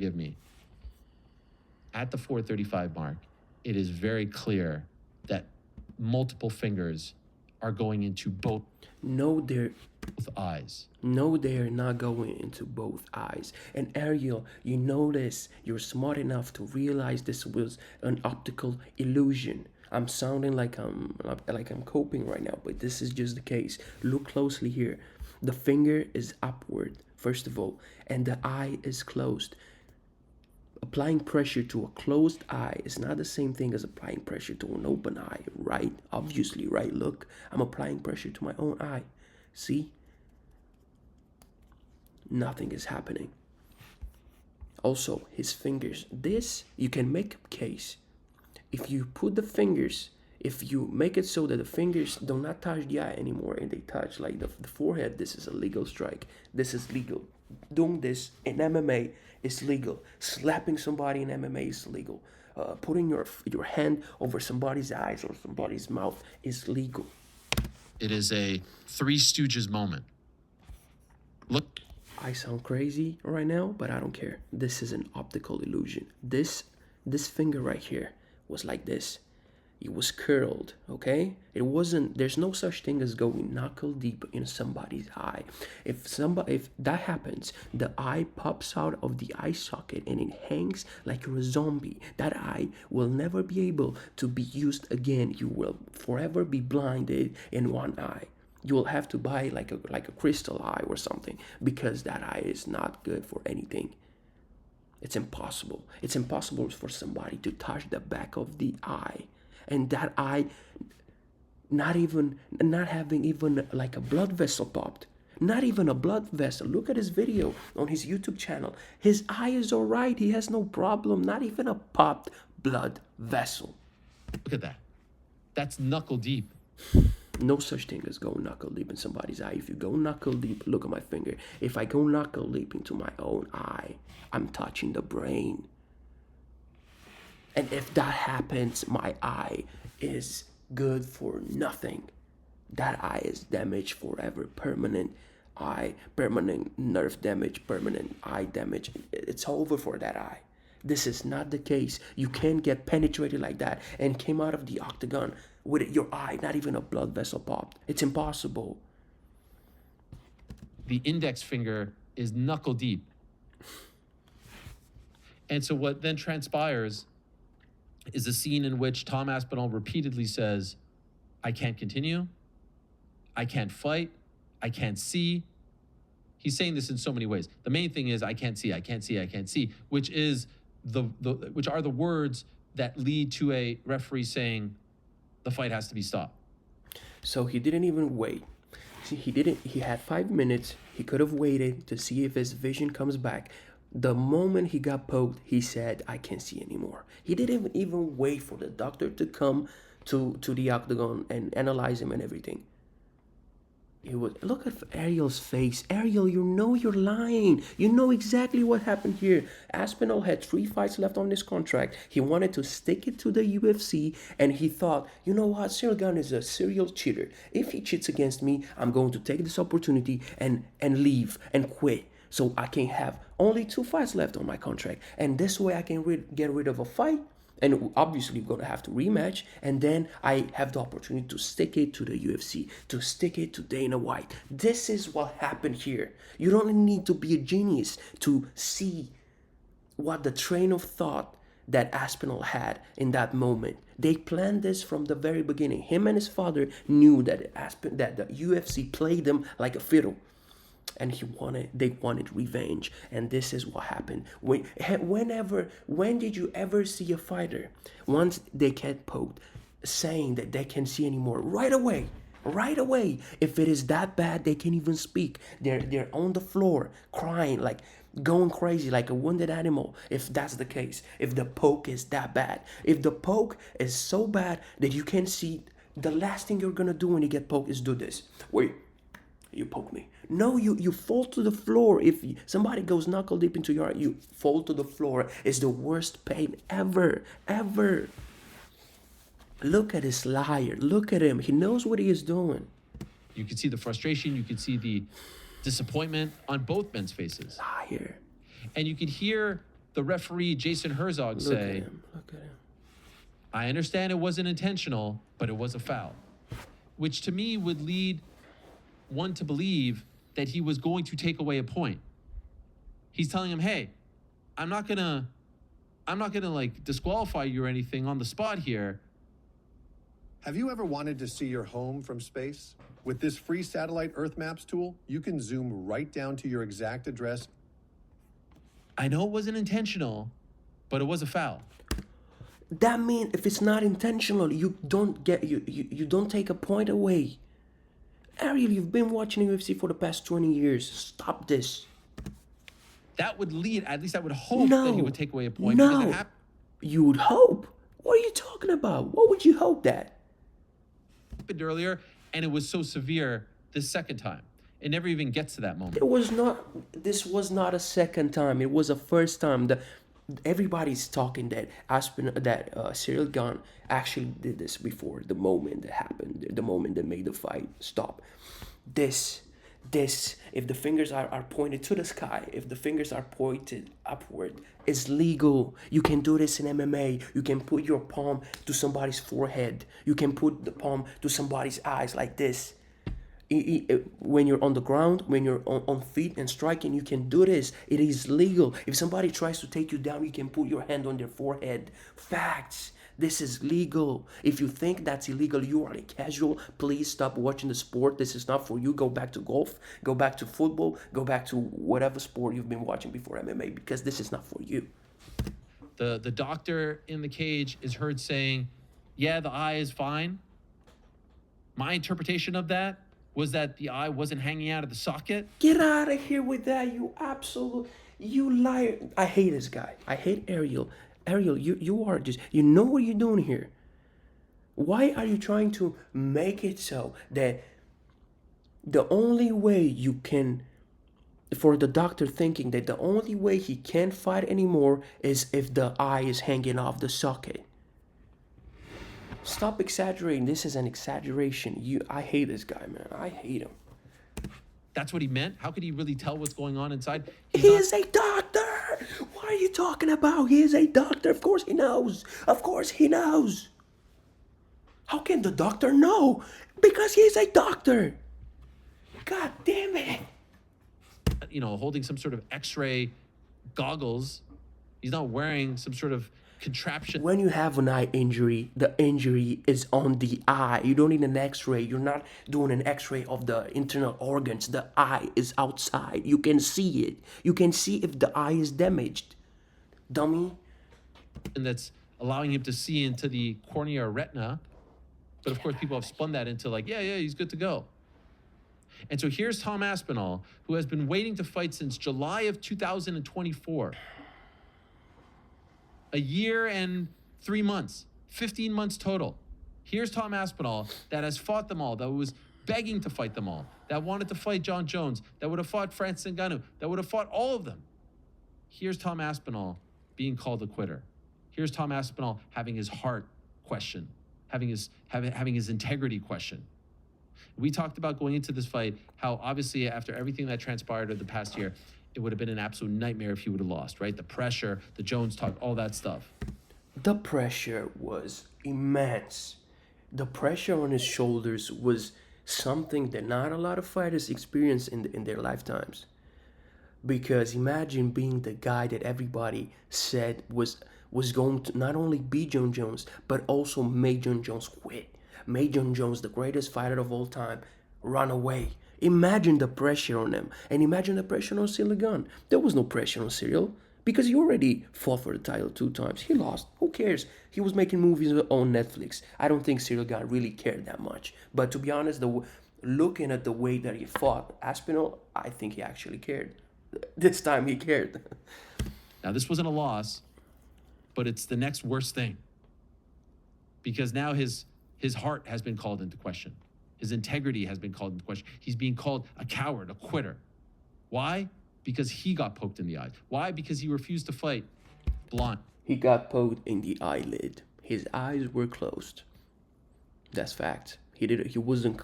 Give me. At the 4:35 mark, it is very clear that multiple fingers are going into both No, they're eyes. No, they are not going into both eyes. And Ariel, you notice you're smart enough to realize this was an optical illusion. I'm sounding like I'm coping right now, but this is just the case. Look closely here. The finger is upward, first of all, and the eye is closed. Applying pressure to a closed eye is not the same thing as applying pressure to an open eye, right? Obviously, right? Look, I'm applying pressure to my own eye. See? Nothing is happening. Also, his fingers. This, you can make a case. If you put the fingers, if you make it so that the fingers do not touch the eye anymore and they touch like the forehead, this is a legal strike. This is legal. Doing this in MMA is legal. Slapping somebody in MMA is legal. Putting your hand over somebody's eyes or somebody's mouth is legal. It is a Three Stooges moment. Look. I sound crazy right now, but I don't care. This is an optical illusion. This finger right here was like this. It was curled, okay? It wasn't, there's no such thing as going knuckle deep in somebody's eye. If that happens, the eye pops out of the eye socket and it hangs like you're a zombie. That eye will never be able to be used again. You will forever be blinded in one eye. You will have to buy like a crystal eye or something, because that eye is not good for anything. It's impossible. It's impossible for somebody to touch the back of the eye, and that eye not having even like a blood vessel popped. Not even a blood vessel. Look at his video on his YouTube channel. His eye is all right. He has no problem. Not even a popped blood vessel. Look at that. That's knuckle deep. No such thing as go knuckle deep in somebody's eye. If you go knuckle deep, look at my finger. If I go knuckle deep into my own eye, I'm touching the brain. And if that happens, my eye is good for nothing. That eye is damaged forever, permanent eye, permanent nerve damage, permanent eye damage. It's over for that eye. This is not the case. You can't get penetrated like that and came out of the octagon with your eye, not even a blood vessel popped. It's impossible. The index finger is knuckle deep. And so what then transpires is a scene in which Tom Aspinall repeatedly says, I can't continue, I can't fight, I can't see. He's saying this in so many ways. The main thing is I can't see, I can't see, I can't see, which is which are the words that lead to a referee saying the fight has to be stopped. So he didn't even wait. See, he had 5 minutes. He could have waited to see if his vision comes back. The moment he got poked, he said, I can't see anymore. He didn't even wait for the doctor to come to the octagon and analyze him and everything. Look at Ariel's face. Ariel, you know you're lying. You know exactly what happened here. Aspinall had 3 fights left on his contract. He wanted to stick it to the UFC, and he thought, you know what, Cyril Gane is a serial cheater. If he cheats against me, I'm going to take this opportunity and leave and quit. So I can have only 2 fights left on my contract. And this way I can get rid of a fight. And obviously, we're going to have to rematch. And then I have the opportunity to stick it to the UFC, to stick it to Dana White. This is what happened here. You don't need to be a genius to see what the train of thought that Aspinall had in that moment. They planned this from the very beginning. Him and his father knew that the UFC played them like a fiddle. And they wanted revenge, and this is what happened. When did you ever see a fighter, once they get poked, saying that they can't see anymore? Right away. If it is that bad, they can't even speak. They're on the floor crying, like going crazy, like a wounded animal. If that's the case, if the poke is that bad, if the poke is so bad that you can't see, the last thing you're gonna do when you get poked is do this. Wait. You poke me. No, you fall to the floor. If somebody goes knuckle deep into your eye, you fall to the floor. It's the worst pain ever. Look at this liar. Look at him. He knows what he is doing. You can see the frustration. You can see the disappointment on both men's faces. Liar. And you could hear the referee, Jason Herzog, Look say, at him. Look at him. I understand it wasn't intentional, but it was a foul. Which to me would lead one to believe that he was going to take away a point. He's telling him, hey, I'm not gonna like disqualify you or anything on the spot here. Have you ever wanted to see your home from space? With this free satellite Earth Maps tool, you can zoom right down to your exact address. I know it wasn't intentional, but it was a foul. That means if it's not intentional, you don't take a point away. Ariel, you've been watching UFC for the past 20 years. Stop this. That would lead, at least I would hope that he would take away a point. Because it you would hope. What are you talking about? What would you hope that? happened earlier, and it was so severe the second time. It never even gets to that moment. This was not a second time. It was a first time. Everybody's talking that Cyril Gane actually did this before the moment that happened, the moment that made the fight stop. This, if the fingers are pointed to the sky, if the fingers are pointed upward, is legal. You can do this in MMA. You can put your palm to somebody's forehead. You can put the palm to somebody's eyes like this. When you're on the ground, when you're on feet and striking, you can do this. It is legal. If somebody tries to take you down, you can put your hand on their forehead. Facts. This is legal. If you think that's illegal, you are a casual. Please stop watching the sport. This is not for you. Go back to golf. Go back to football. Go back to whatever sport you've been watching before MMA, because this is not for you. The doctor in the cage is heard saying, yeah, the eye is fine. My interpretation of that was that the eye wasn't hanging out of the socket. Get out of here with that, you liar. I hate this guy. I hate Ariel. Ariel, you are just, you know what you're doing here. Why are you trying to make it so that the only way you can, for the doctor thinking that the only way he can't fight anymore is if the eye is hanging off the socket? Stop exaggerating. This is an exaggeration. I hate this guy, man. I hate him. That's what he meant? How could he really tell what's going on inside? He is a doctor. What are you talking about? He is a doctor. Of course he knows. Of course he knows. How can the doctor know? Because he is a doctor. God damn it. Holding some sort of x-ray goggles. He's not wearing some sort of contraption. When you have an eye injury, the injury is on the eye. You don't need an x-ray. You're not doing an x-ray of the internal organs. The eye is outside. You can see it. You can see if the eye is damaged. Dummy. And that's allowing him to see into the cornea or retina. But of course, people have spun that into like, yeah, he's good to go. And so here's Tom Aspinall, who has been waiting to fight since July of 2024. A year and 3 months, 15 months total. Here's Tom Aspinall that has fought them all, that was begging to fight them all, that wanted to fight John Jones, that would have fought Francis Ngannou, that would have fought all of them. Here's Tom Aspinall being called a quitter. Here's Tom Aspinall having his heart questioned, having his integrity questioned. We talked about going into this fight, how obviously after everything that transpired over the past year, it would have been an absolute nightmare if he would have lost, right? The pressure, the Jones talk, all that stuff. The pressure was immense. The pressure on his shoulders was something that not a lot of fighters experience in their lifetimes. Because imagine being the guy that everybody said was going to not only beat John Jones, but also make John Jones quit. Made John Jones, the greatest fighter of all time, run away. Imagine the pressure on him. And imagine the pressure on Cyril Gane. There was no pressure on Cyril because he already fought for the title 2 times. He lost. Who cares? He was making movies on Netflix. I don't think Cyril Gane really cared that much. But to be honest, looking at the way that he fought Aspinall, I think he actually cared. This time he cared. Now, this wasn't a loss, but it's the next worst thing. Because now his heart has been called into question. His integrity has been called into question. He's being called a coward, a quitter. Why? Because he got poked in the eye. Why? Because he refused to fight Blunt. He got poked in the eyelid. His eyes were closed. That's fact. He wasn't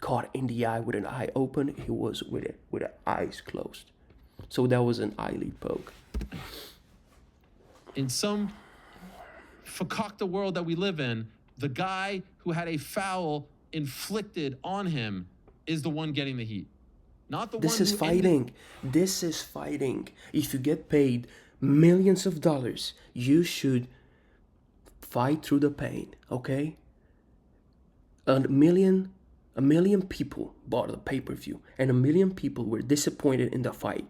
caught in the eye with an eye open. He was with eyes closed. So that was an eyelid poke. In some fakakta world that we live in, the guy who had a foul inflicted on him is the one getting the heat. Not the This one is who fighting. This is fighting. If you get paid millions of dollars, you should fight through the pain, okay? A million people bought the pay-per-view, and a million people were disappointed in the fight.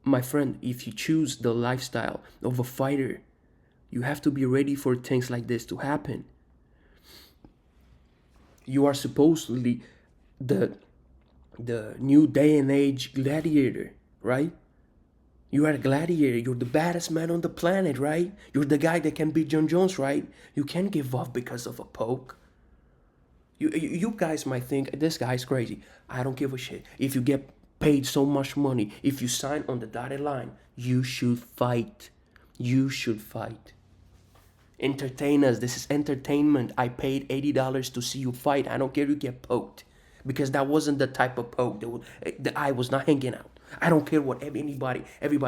My friend, if you choose the lifestyle of a fighter, you have to be ready for things like this to happen. You are supposedly the new day and age gladiator, right? You are a gladiator. You're the baddest man on the planet, right? You're the guy that can beat John Jones, right? You can't give up because of a poke. You guys might think this guy's crazy. I don't give a shit. If you get paid so much money, if you sign on the dotted line, you should fight. You should fight. Entertain us. This is entertainment. I paid $80 to see you fight. I don't care if you get poked. Because that wasn't the type of poke. The eye was not hanging out. I don't care what everybody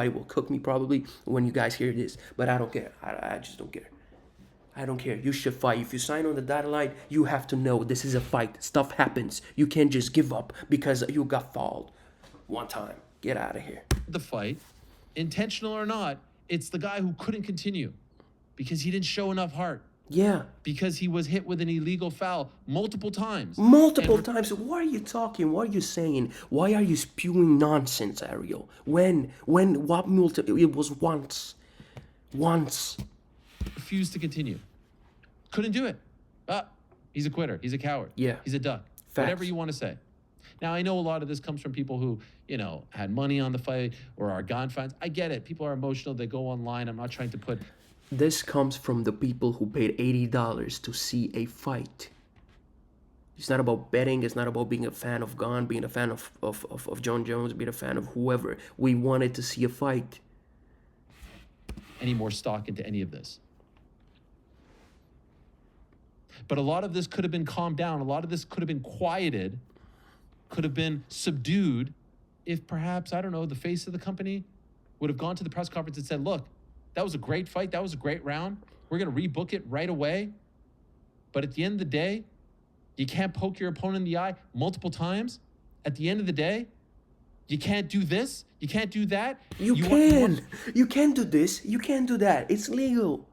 will cook me probably when you guys hear this. But I don't care. I just don't care. I don't care. You should fight. If you sign on the dotted line, you have to know this is a fight. Stuff happens. You can't just give up because you got fouled one time. Get out of here. the fight, intentional or not, it's the guy who couldn't continue because he didn't show enough heart. Yeah. Because he was hit with an illegal foul multiple times. Multiple times. What are you talking? What are you saying? Why are you spewing nonsense, Ariel? When, what it was once. Refused to continue. Couldn't do it. He's a quitter. He's a coward. Yeah. He's a duck. Facts. Whatever you want to say. Now, I know a lot of this comes from people who, had money on the fight or are Gone fans. I get it. People are emotional. They go online. I'm not trying to put... This comes from the people who paid $80 to see a fight. It's not about betting. It's not about being a fan of Gone, being a fan of John Jones, being a fan of whoever. We wanted to see a fight. Any more stock into any of this. But a lot of this could have been calmed down. A lot of this could have been quieted, could have been subdued if perhaps, I don't know, the face of the company would have gone to the press conference and said, look, that was a great fight. That was a great round. We're going to rebook it right away. But at the end of the day, you can't poke your opponent in the eye multiple times. At the end of the day, you can't do this. You can't do that. You can. You can't do this. You can't do that. It's legal.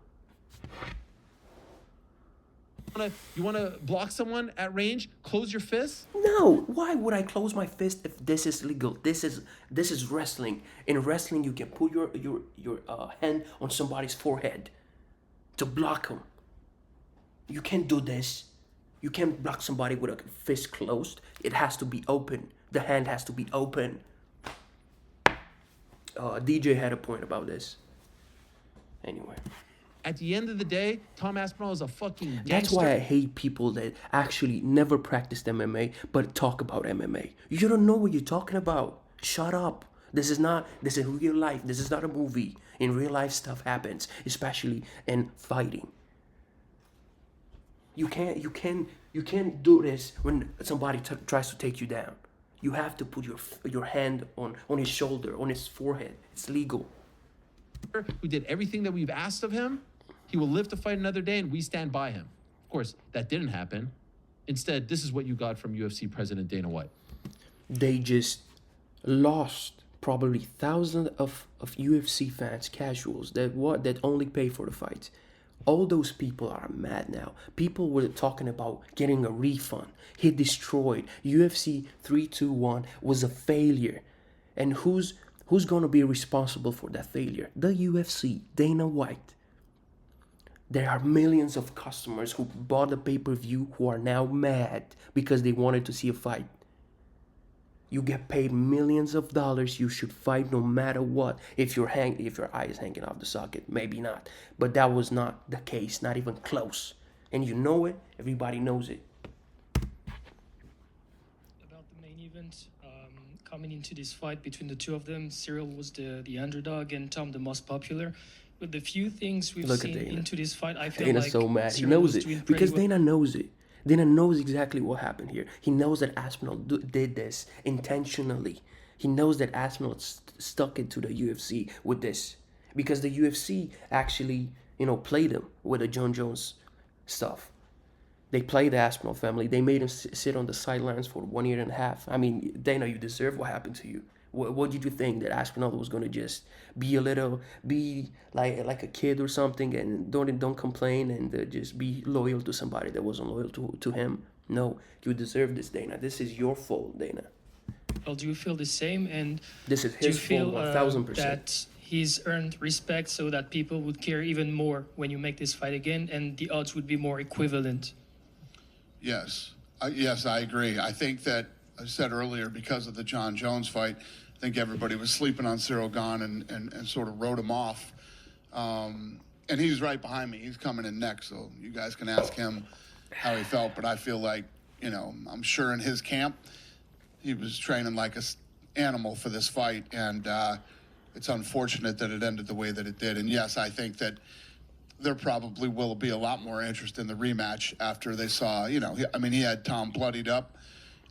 You want to block someone at range? Close your fist? No. Why would I close my fist if this is legal? This is wrestling. In wrestling, you can put your hand on somebody's forehead to block them. You can't do this. You can't block somebody with a fist closed. It has to be open. The hand has to be open. DJ had a point about this. Anyway. At the end of the day, Tom Aspinall is a fucking gangster. That's why I hate people that actually never practiced MMA but talk about MMA. You don't know what you're talking about. Shut up. This is real life. This is not a movie. In real life, stuff happens, especially in fighting. You can't do this when somebody tries to take you down. You have to put your hand on his shoulder, on his forehead. It's legal. Who did everything that we've asked of him. He will live to fight another day, and we stand by him. Of course, that didn't happen. Instead, this is what you got from UFC President Dana White. They just lost probably thousands of UFC fans, casuals, that only pay for the fights. All those people are mad now. People were talking about getting a refund. He destroyed. UFC 321 was a failure. And who's going to be responsible for that failure? The UFC, Dana White. There are millions of customers who bought the pay-per-view who are now mad because they wanted to see a fight. You get paid millions of dollars. You should fight no matter what. If your eye is hanging off the socket, maybe not. But that was not the case, not even close. And you know it. Everybody knows it. About the main event, coming into this fight between the two of them, Cyril was the underdog and Tom the most popular. With the few things we've seen into this fight, I feel Dana's like so mad. Cyril He knows was it because Dana knows it. Dana knows exactly what happened here. He knows that Aspinall did this intentionally. He knows that Aspinall stuck into the UFC with this because the UFC actually, played him with the John Jones stuff. They played the Aspinall family. They made him sit on the sidelines for 1 year and a half. I mean, Dana, you deserve what happened to you. What did you think, that Aspinall was going to just be like a kid or something, and don't complain, and just be loyal to somebody that wasn't loyal to him? No, you deserve this, Dana. This is your fault, Dana. Well, do you feel the same? And this is do you his feel fault, 1,000%. that he's earned respect so that people would care even more when you make this fight again, and the odds would be more equivalent? Yes. Yes, I agree. I think that, I said earlier, because of the John Jones fight, I think everybody was sleeping on Cyril Gane and sort of wrote him off. And he's right behind me. He's coming in next, so you guys can ask him how he felt. But I feel like, I'm sure in his camp, he was training like an animal for this fight. And it's unfortunate that it ended the way that it did. And yes, I think that there probably will be a lot more interest in the rematch after they saw, he had Tom bloodied up,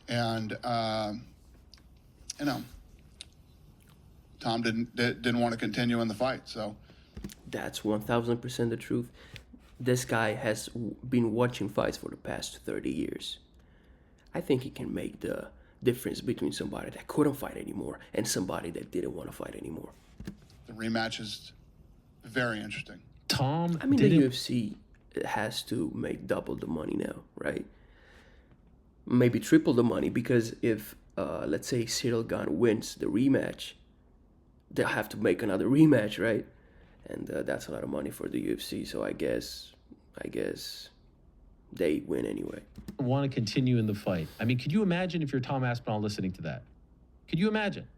and Tom didn't want to continue in the fight. So that's 1,000% the truth. This guy has been watching fights for the past 30 years. I think he can make the difference between somebody that couldn't fight anymore and somebody that didn't want to fight anymore. The rematch is very interesting. The UFC has to make double the money now, right? Maybe triple the money, because if, let's say, Cyril Gane wins the rematch, they'll have to make another rematch, right? And that's a lot of money for the UFC. So I guess they win anyway. Want to continue in the fight. I mean, could you imagine if you're Tom Aspinall listening to that? Could you imagine?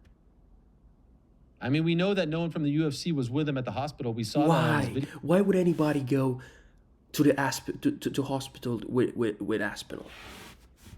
I mean, we know that no one from the UFC was with him at the hospital. We saw that on his video. Why would anybody go to the hospital with Aspinall?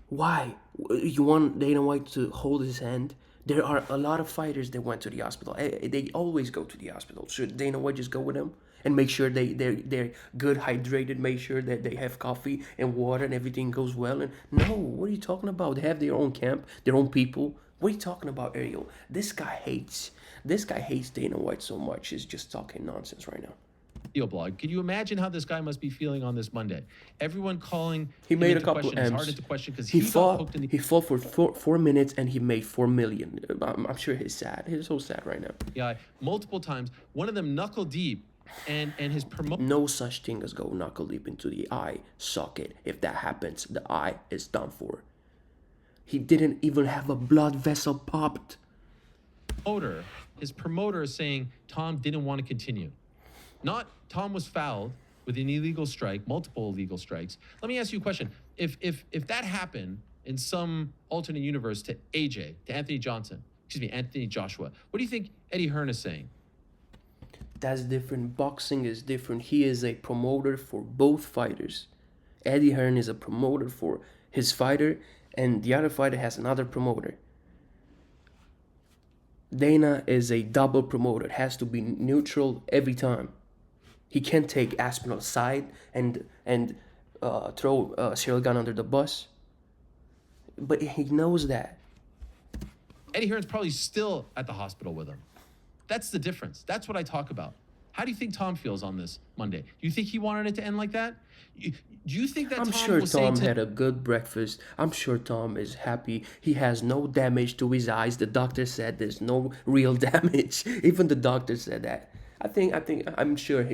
Why? You want Dana White to hold his hand? There are a lot of fighters that went to the hospital. They always go to the hospital. Should Dana White just go with them and make sure they're good, hydrated, make sure that they have coffee and water and everything goes well? And no, what are you talking about? They have their own camp, their own people. What are you talking about, Ariel? This guy hates Dana White so much. He's just talking nonsense right now. Video blog. Can you imagine how this guy must be feeling on this Monday? Everyone calling. He made a couple of M's. Hard question because he fought. He fought for 4 minutes and he made 4 million. I'm sure he's sad. He's so sad right now. Yeah, multiple times. One of them knuckle deep, and his promoter. No such thing as go knuckle deep into the eye socket. If that happens, the eye is done for. He didn't even have a blood vessel popped. His promoter is saying Tom didn't want to continue. Not Tom was fouled with an illegal strike, multiple illegal strikes. Let me ask you a question. If that happened in some alternate universe to AJ, to Anthony Joshua, what do you think Eddie Hearn is saying? That's different. Boxing is different. He is a promoter for both fighters. Eddie Hearn is a promoter for his fighter, and the other fighter has another promoter. Dana is a double promoter. It has to be neutral every time. He can't take Aspinall's side and throw Cyril Gane under the bus. But he knows that. Eddie Hearn's probably still at the hospital with him. That's the difference. That's what I talk about. How do you think Tom feels on this Monday? Do you think he wanted it to end like that? Do you think that I'm Tom sure was Tom saying had a good breakfast. I'm sure Tom is happy. He has no damage to his eyes. The doctor said there's no real damage. Even the doctor said that. I'm sure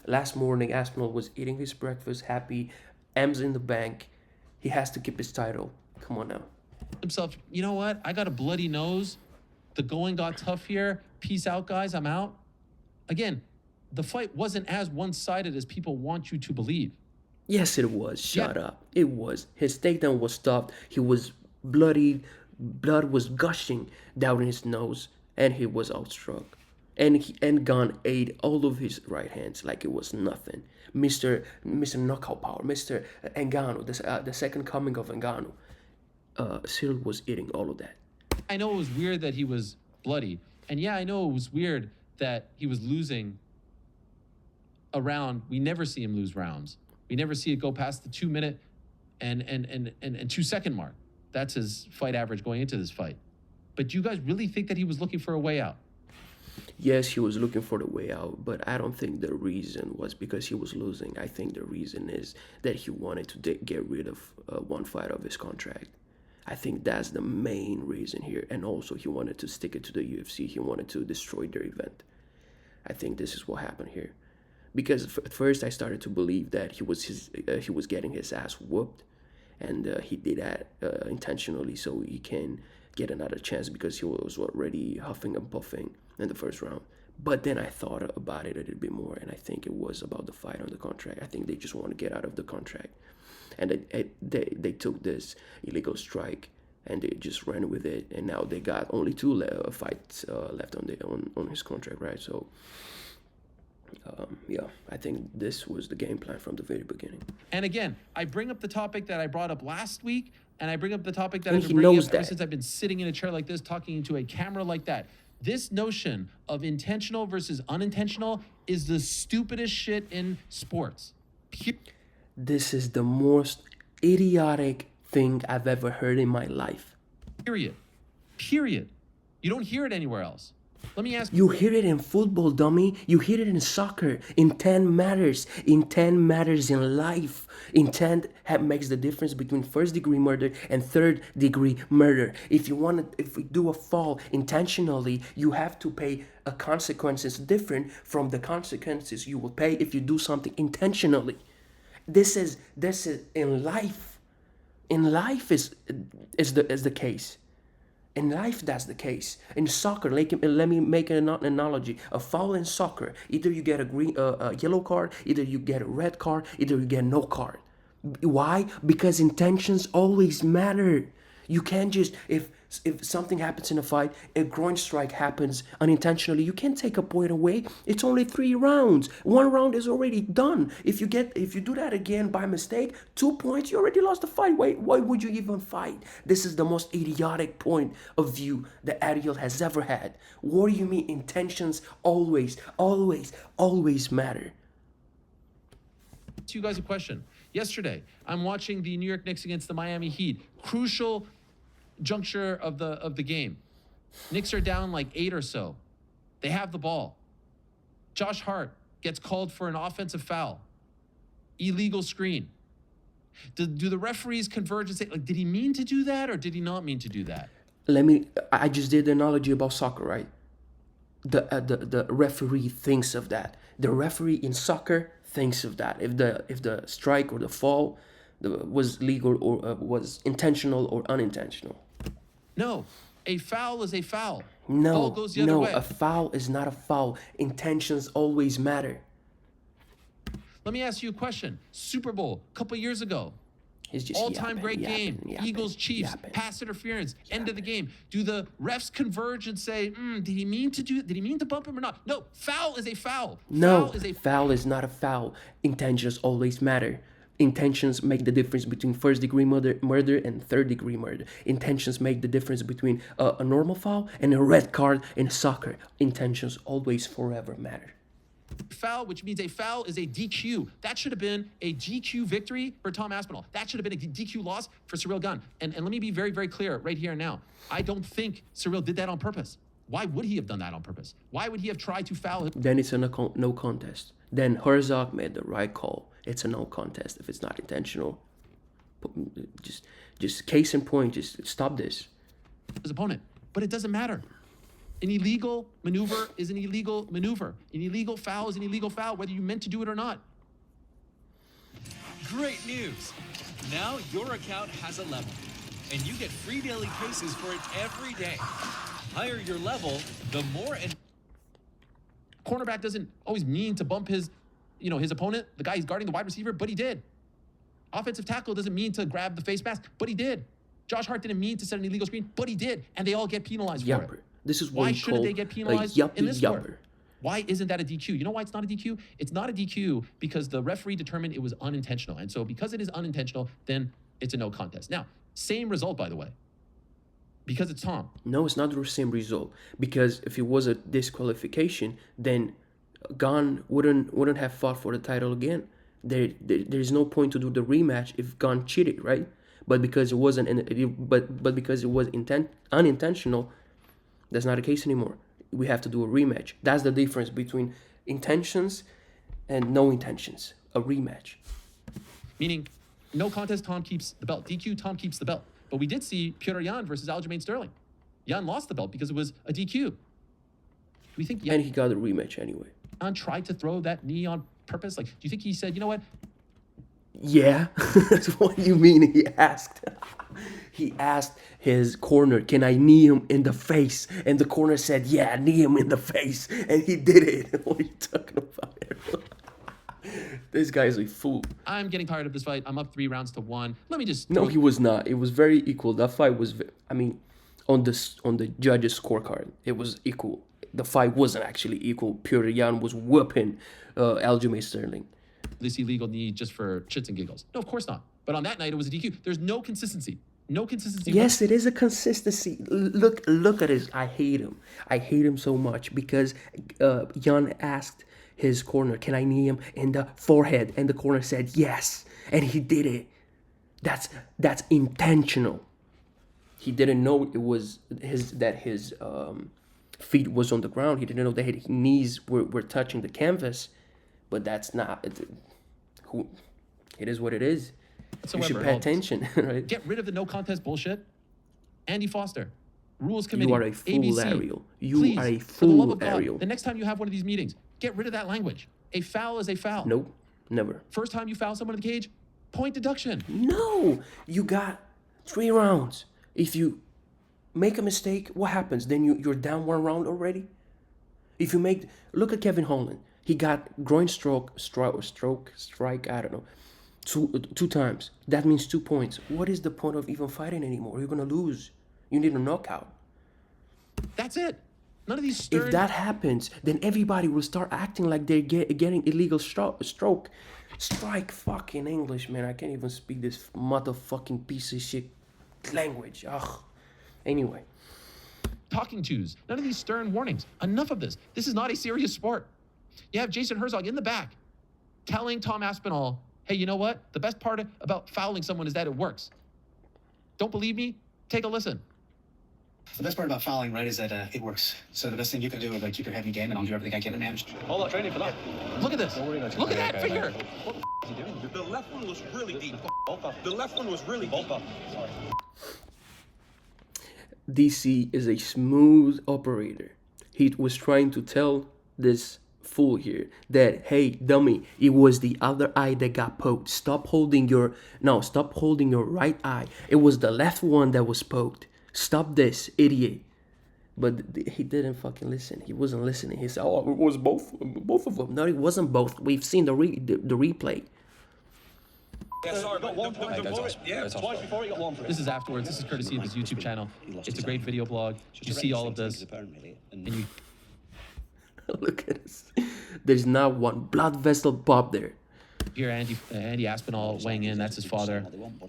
last morning, Aspinall was eating his breakfast, happy, M's in the bank. He has to keep his title. Come on now. Himself, you know what? I got a bloody nose. The going got tough here. Peace out, guys. I'm out. Again, the fight wasn't as one-sided as people want you to believe. Yes, it was. Shut up. It was. His takedown was stopped. He was bloodied. Blood was gushing down his nose, and he was outstruck. And Gane ate all of his right hands like it was nothing. Mr. Knockout Power, Mr. Ngannou, the second coming of Ngannou. Cyril was eating all of that. I know it was weird that he was bloody. And yeah, I know it was weird that he was losing a round. We never see him lose rounds. We never see it go past the 2 minute and 2 second mark. That's his fight average going into this fight. But do you guys really think that he was looking for a way out? Yes, he was looking for the way out, but I don't think the reason was because he was losing. I think the reason is that he wanted to get rid of one fight of his contract. I think that's the main reason here. And also, he wanted to stick it to the UFC. He wanted to destroy their event. I think this is what happened here. Because at first, I started to believe that he was getting his ass whooped, and he did that intentionally so he can get another chance because he was already huffing and puffing in the first round. But then I thought about it a little bit more, and I think it was about the fight on the contract. I think they just want to get out of the contract. And they took this illegal strike and they just ran with it, and now they got only two fights left on his contract, right? So yeah, I think this was the game plan from the very beginning. And again, I bring up the topic that I brought up last week, and I bring up the topic that And I've been he bringing knows up ever that. since I've been sitting in a chair like this, talking into a camera like that. This notion of intentional versus unintentional is the stupidest shit in sports. This is the most idiotic thing I've ever heard in my life. Period. Period. You don't hear it anywhere else. Let me ask You hear it in football, dummy. You hear it in soccer. Intent matters. Intent matters in life. Intent makes the difference between first-degree murder and third-degree murder. If we do a fall intentionally, you have to pay a consequences different from the consequences you will pay if you do something intentionally. This is in life. In life is the case. In life, that's the case. In soccer, let me make an analogy. A foul in soccer, either you get a yellow card, either you get a red card, either you get no card. Why? Because intentions always matter. You can't just, if something happens in a fight, a groin strike happens unintentionally, you can't take a point away. It's only 3 rounds. 1 round is already done. If you do that again by mistake, 2 points, you already lost the fight. Why would you even fight? This is the most idiotic point of view that Ariel has ever had. What do you mean intentions always matter? To you guys a question. Yesterday, I'm watching the New York Knicks against the Miami Heat. Crucial juncture of the game. Knicks are down like 8 or so. They have the ball. Josh Hart gets called for an offensive foul. Illegal screen. Do the referees converge and say, like, did he mean to do that or did he not mean to do that? I just did the analogy about soccer, right? The referee thinks of that. The referee in soccer thinks of that. If the strike or the fall was legal or was intentional or unintentional. No, a foul is a foul. No, Ball goes the other way. a foul is not a foul. Intentions always matter. Let me ask you a question. Super Bowl, a couple years ago. It's just All-time great game. Eagles, Chiefs, pass interference, end of the game. Do the refs converge and say, did he mean to bump him or not? No, foul is a foul. No, foul is not a foul. Intentions always matter. Intentions make the difference between first-degree murder and third-degree murder. Intentions make the difference between a normal foul and a red card in soccer. Intentions always forever matter. Foul, which means a foul is a DQ. That should have been a DQ victory for Tom Aspinall. That should have been a DQ loss for Cyril Gane. And let me be very, very clear right here and now. I don't think Cyril did that on purpose. Why would he have done that on purpose? Why would he have tried to foul him? Then it's a no contest. Then Herzog made the right call. It's a no contest if it's not intentional. Just case in point, just stop this. His opponent. But it doesn't matter. An illegal maneuver is an illegal maneuver. An illegal foul is an illegal foul, whether you meant to do it or not. Great news! Now your account has a level, and you get free daily cases for it every day. Higher your level, the more and Cornerback doesn't always mean to bump his opponent, the guy he's guarding, the wide receiver, but he did. Offensive tackle doesn't mean to grab the face mask, but he did. Josh Hart didn't mean to set an illegal screen, but he did, and they all get penalized for it. This is what why shouldn't they get penalized in this sport? Why isn't that a DQ? You know why it's not a DQ? It's not a DQ because the referee determined it was unintentional. And so because it is unintentional, then it's a no contest. Now, same result, by the way, because it's Tom. No, it's not the same result. Because if it was a disqualification, then Gane wouldn't have fought for the title again. There's no point to do the rematch if Gane cheated, right? But because it wasn't, but because it was unintentional, that's not the case anymore. we have to do a rematch. That's the difference between intentions and no intentions. A rematch. Meaning, no contest, Tom keeps the belt. DQ, Tom keeps the belt. But we did see Petr Yan versus Aljamain Sterling. Yan lost the belt because it was a DQ. Do we think And he got a rematch anyway. Yan tried to throw that knee on purpose? Like, do you think he said, you know what? Yeah. What do you mean he asked? He asked his corner, can I knee him in the face? And the corner said, yeah, knee him in the face. And he did it. What are you talking about, Ariel? This guy's a fool. I'm getting tired of this fight. I'm up 3 rounds to 1. Let me just... No, he was not. It was very equal. That fight was, I mean, on the judges' scorecard, it was equal. The fight wasn't actually equal. Petr Yan was whooping Aljamain Sterling. This illegal knee just for shits and giggles. No, of course not. But on that night, it was a DQ. There's no consistency. No consistency. Yes, it is a consistency. Look at this. I hate him. I hate him so much because Yan asked his corner, can I knee him in the forehead? And the corner said yes. And he did it. That's intentional. He didn't know it was his feet was on the ground. He didn't know that his knees were touching the canvas. But that's not... It is what it is. You should pay attention, right? Get rid of the no contest bullshit. Andy Foster, Rules Committee, You are a fool, ABC. Ariel. You Please, are a for the love fool, of God, Ariel. the next time you have one of these meetings, get rid of that language. A foul is a foul. Nope, never. First time you foul someone in the cage, point deduction. No, you got 3 rounds. If you make a mistake, what happens? Then you're down 1 round already? If you make... Look at Kevin Holland. He got groin strike, I don't know, two times. That means 2 points. What is the point of even fighting anymore? You're going to lose. You need a knockout. That's it. None of these stern... If that happens, then everybody will start acting like they're getting illegal stroke. Strike fucking English, man. I can't even speak this motherfucking piece of shit language. Ugh. Anyway. Talking tos. None of these stern warnings. Enough of this. This is not a serious sport. You have Jason Herzog in the back telling Tom Aspinall, hey, you know what? The best part about fouling someone is that it works. Don't believe me? Take a listen. The best part about fouling, right, is that it works. So the best thing you can do is keep your head in the game, and I'll do everything I can to manage. All that training for that. Look at this. Look at that finger. What the is he doing? The left one was really deep. The left one was really deep. Sorry. DC is a smooth operator. He was trying to tell this fool here that, hey, dummy, it was the other eye that got poked. Stop holding your right eye. It was the left one that was poked. Stop this, idiot. But he didn't fucking listen. He wasn't listening. He said, oh, it was both of them. No, it wasn't both. We've seen the replay. Yeah, sorry, got 1 point. Yeah, twice before he got 1 for it. This is afterwards. This is courtesy of his YouTube channel. It's a great video blog. You see all of this. And you... Look at this. There's not one blood vessel pop there. Here, Andy Aspinall weighing in. That's his father.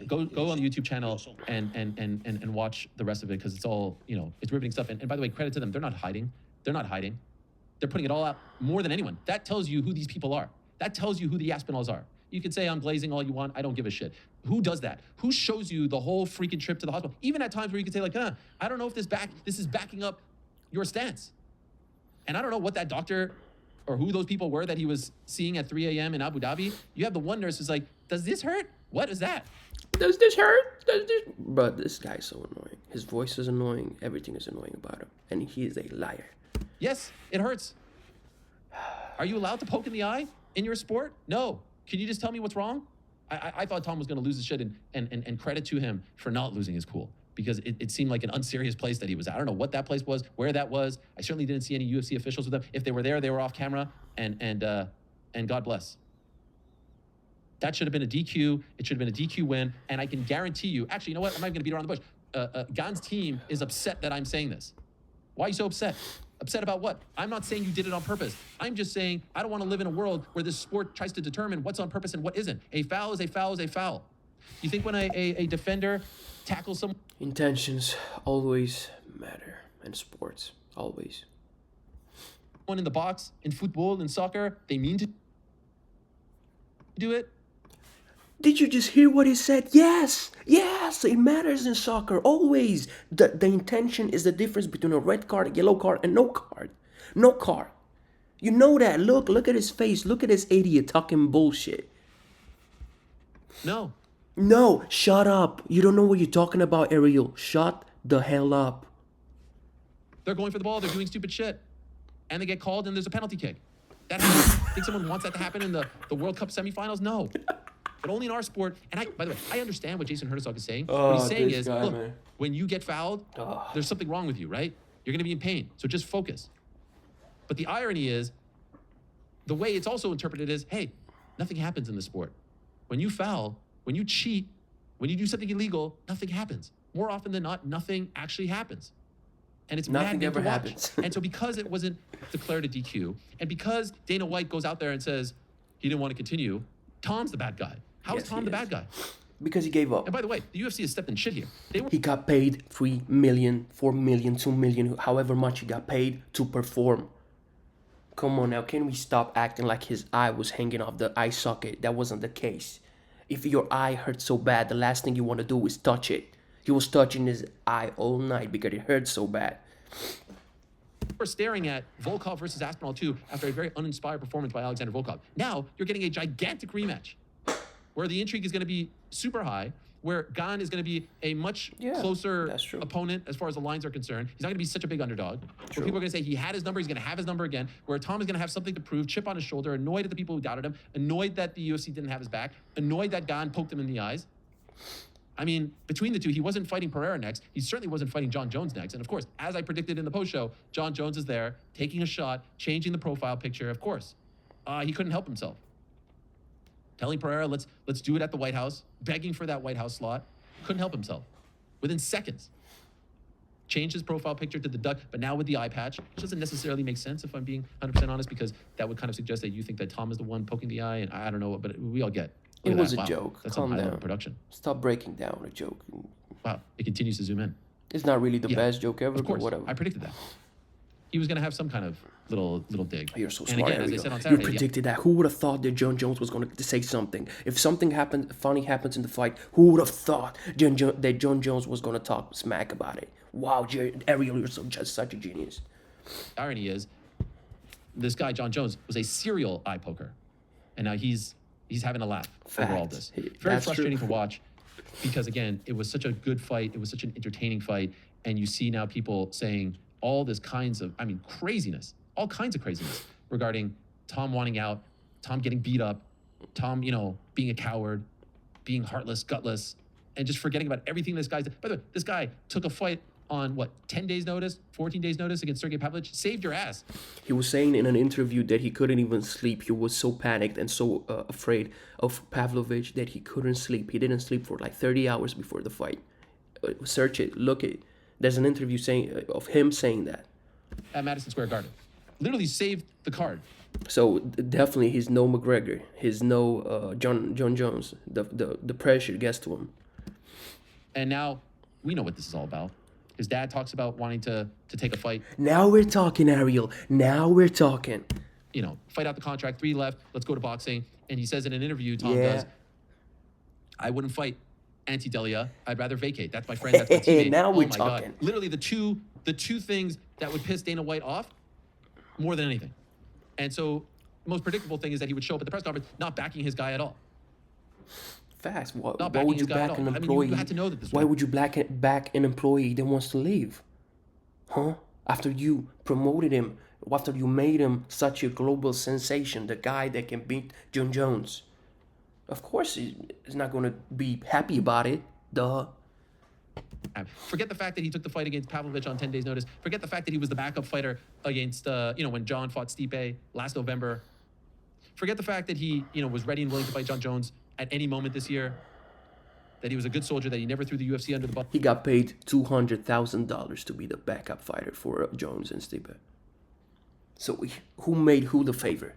Go on the YouTube channel and watch the rest of it because it's all, it's riveting stuff. And by the way, credit to them. They're not hiding. They're not hiding. They're putting it all out more than anyone. That tells you who these people are. That tells you who the Aspinalls are. You could say I'm glazing all you want. I don't give a shit. Who does that? Who shows you the whole freaking trip to the hospital? Even at times where you could say like, I don't know if this is backing up your stance. And I don't know what that doctor or who those people were that he was seeing at 3 a.m. in Abu Dhabi. You have the one nurse who's like, does this hurt? What is that? Does this hurt? But this guy's so annoying. His voice is annoying. Everything is annoying about him. And he is a liar. Yes, it hurts. Are you allowed to poke in the eye in your sport? No. Can you just tell me what's wrong? I thought Tom was going to lose his shit and credit to him for not losing his cool because it seemed like an unserious place that he was at. I don't know what that place was, where that was. I certainly didn't see any UFC officials with them. If they were there, they were off camera and God bless. That should have been a DQ. It should have been a DQ win. And I can guarantee you, actually, you know what? I'm not going to beat around the bush. Gan's team is upset that I'm saying this. Why are you so upset? Upset about what? I'm not saying you did it on purpose. I'm just saying I don't want to live in a world where this sport tries to determine what's on purpose and what isn't. A foul is a foul is a foul. You think when a defender tackles someone... Intentions always matter in sports. Always. In the box, in football, in soccer, they mean to do it? Did you just hear what he said? Yes, yes, it matters in soccer, always. The intention is the difference between a red card, a yellow card, and no card. No card. You know that. Look at his face. Look at this idiot talking bullshit. No. No, shut up. You don't know what you're talking about, Ariel. Shut the hell up. They're going for the ball. They're doing stupid shit. And they get called and there's a penalty kick. That happens. Think someone wants that to happen in the World Cup semifinals? No. But only in our sport. And by the way, I understand what Jason Herzog is saying. What he's saying is, look, when you get fouled, there's something wrong with you, right? You're going to be in pain. So just focus. But the irony is, the way it's also interpreted is, hey, nothing happens in the sport. When you foul, when you cheat, when you do something illegal, nothing happens. More often than not, nothing actually happens. And it's nothing ever happens. And so because it wasn't declared a DQ, and because Dana White goes out there and says he didn't want to continue, Tom's the bad guy. How is Tom the bad guy? Because he gave up. And by the way, the UFC has stepped in shit here. He got paid $3 million, $4 million, $2 million, however much he got paid to perform. Come on now, can we stop acting like his eye was hanging off the eye socket? That wasn't the case. If your eye hurts so bad, the last thing you want to do is touch it. He was touching his eye all night because it hurt so bad. We're staring at Volkov versus Aspinall 2 after a very uninspired performance by Alexander Volkov. Now you're getting a gigantic rematch where the intrigue is going to be super high, where Gane is going to be a much closer opponent as far as the lines are concerned. He's not going to be such a big underdog. Where people are going to say he had his number, he's going to have his number again. Where Tom is going to have something to prove, chip on his shoulder, annoyed at the people who doubted him, annoyed that the UFC didn't have his back, annoyed that Gane poked him in the eyes. I mean, between the two, he wasn't fighting Pereira next. He certainly wasn't fighting John Jones next. And of course, as I predicted in the post-show, John Jones is there, taking a shot, changing the profile picture. Of course, he couldn't help himself. Telling Pereira, let's do it at the White House, begging for that White House slot. Couldn't help himself. Within seconds, changed his profile picture to the duck, but now with the eye patch, which doesn't necessarily make sense if I'm being 100% honest, because that would kind of suggest that you think that Tom is the one poking the eye, and I don't know, but we all get. It was a joke. That's Calm down. Production. Stop breaking down a joke. Wow, it continues to zoom in. It's not really the best joke ever, of course, but whatever. I predicted that. He was going to have some kind of little dig. You're so and smart. again, as I said on Saturday, you predicted that. Who would have thought that John Jones was going to say something? If something funny happens in the fight, who would have thought that John Jones was going to talk smack about it? Wow, Ariel, you're just such a genius. The irony is, this guy, John Jones, was a serial eye poker. And now he's having a laugh over all this. Very frustrating to watch because, again, it was such a good fight. It was such an entertaining fight. And you see now people saying all this kinds of, craziness, all kinds of craziness regarding Tom wanting out, Tom getting beat up, Tom, being a coward, being heartless, gutless, and just forgetting about everything this guy's. By the way, this guy took a fight on 10 days notice, 14 days notice against Sergey Pavlovich, saved your ass. He was saying in an interview that he couldn't even sleep. He was so panicked and so afraid of Pavlovich that he couldn't sleep. He didn't sleep for 30 hours before the fight. Search it, look it. There's an interview of him saying that. At Madison Square Garden. Literally saved the card. So definitely he's no McGregor. He's no John Jones. The pressure gets to him. And now we know what this is all about. His dad talks about wanting to take a fight. Now we're talking, Ariel. Now we're talking. Fight out the contract, 3 left, let's go to boxing. And he says in an interview, Tom does, I wouldn't fight Anti-Delia. I'd rather vacate. That's my friend, that's my teammate. Now we're talking. God. Literally the two things that would piss Dana White off more than anything. And so the most predictable thing is that he would show up at the press conference not backing his guy at all. Facts. Why would you back an employee? You had to know that this Why would you back an employee that wants to leave? Huh? After you promoted him, after you made him such a global sensation, the guy that can beat John Jones. Of course he's not going to be happy about it. Duh. Forget the fact that he took the fight against Pavlovich on 10 days' notice. Forget the fact that he was the backup fighter against, when John fought Stipe last November. Forget the fact that he, was ready and willing to fight John Jones at any moment this year. That he was a good soldier, that he never threw the UFC under the bus. He got paid $200,000 to be the backup fighter for Jones and Stipe. So who made who the favor?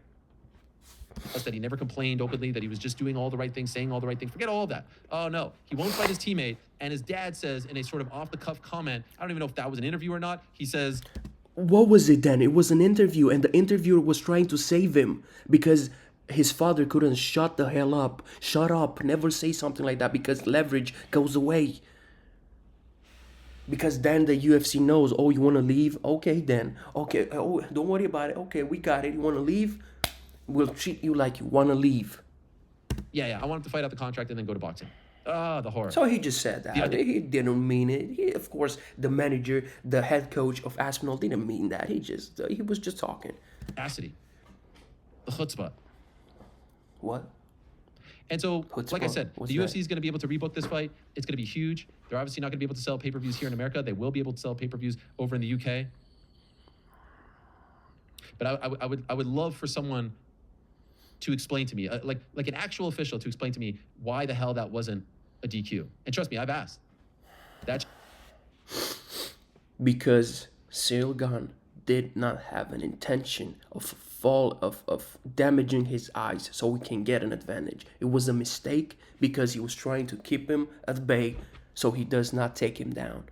That he never complained openly, that he was just doing all the right things, saying all the right things. Forget all of that. Oh, no. He won't fight his teammate. And his dad says in a sort of off-the-cuff comment, I don't even know if that was an interview or not, he says... What was it then? It was an interview, and the interviewer was trying to save him because his father couldn't shut the hell up. Shut up. Never say something like that, because leverage goes away. Because then the UFC knows, oh, you want to leave? Okay, then. Okay, oh, don't worry about it. Okay, we got it. You want to leave? We'll treat you like you want to leave. Yeah, I want him to fight out the contract and then go to boxing. Ah, the horror. So he just said that. He didn't mean it. Of course, the manager, the head coach of Aspinall didn't mean that. He was just talking. Audacity. The chutzpah. What? And so, Chutzpah? like I said, What's the UFC that? is going to be able to rebook this fight. It's going to be huge. They're obviously not going to be able to sell pay-per-views here in America. They will be able to sell pay-per-views over in the UK. But I would love for someone to explain to me, like an actual official, to explain to me why the hell that wasn't a DQ. And trust me, I've asked. That's because Cyril Gane did not have an intention of damaging his eyes so he can get an advantage. It was a mistake because he was trying to keep him at bay so he does not take him down.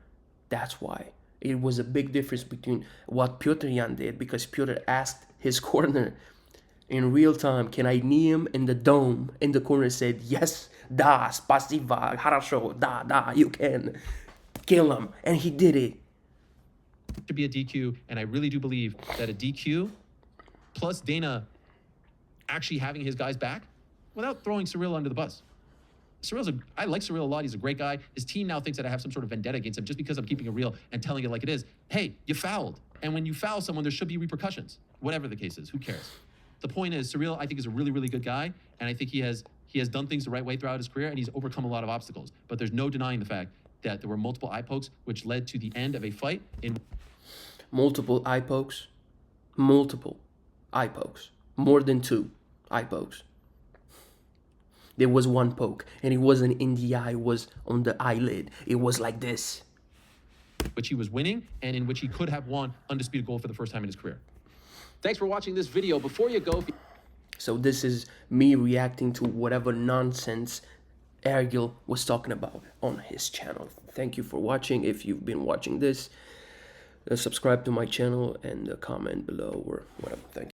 That's why. It was a big difference between what Piotr Jan did, because Piotr asked his corner in real time, can I knee him in the dome? And the corner said, yes, da, spasiba, хорошо, da, you can kill him. And he did it. to be a DQ, and I really do believe that a DQ plus Dana actually having his guys back without throwing Cyril under the bus. I like Cyril a lot. He's a great guy. His team now thinks that I have some sort of vendetta against him just because I'm keeping it real and telling it like it is. Hey, you fouled. And when you foul someone, there should be repercussions. Whatever the case is, who cares? The point is, Cyril, I think, is a really, really good guy. And I think he has done things the right way throughout his career, and he's overcome a lot of obstacles. But there's no denying the fact that there were multiple eye pokes, which led to the end of a fight in... Multiple eye pokes. Multiple eye pokes. More than 2 eye pokes. There was 1 poke, and it wasn't in the eye, it was on the eyelid. It was like this. which he was winning, and in which he could have won undisputed gold for the first time in his career. Thanks for watching this video. Before you go... So this is me reacting to whatever nonsense Ariel was talking about on his channel. Thank you for watching. If you've been watching this, subscribe to my channel and comment below or whatever. Thank you.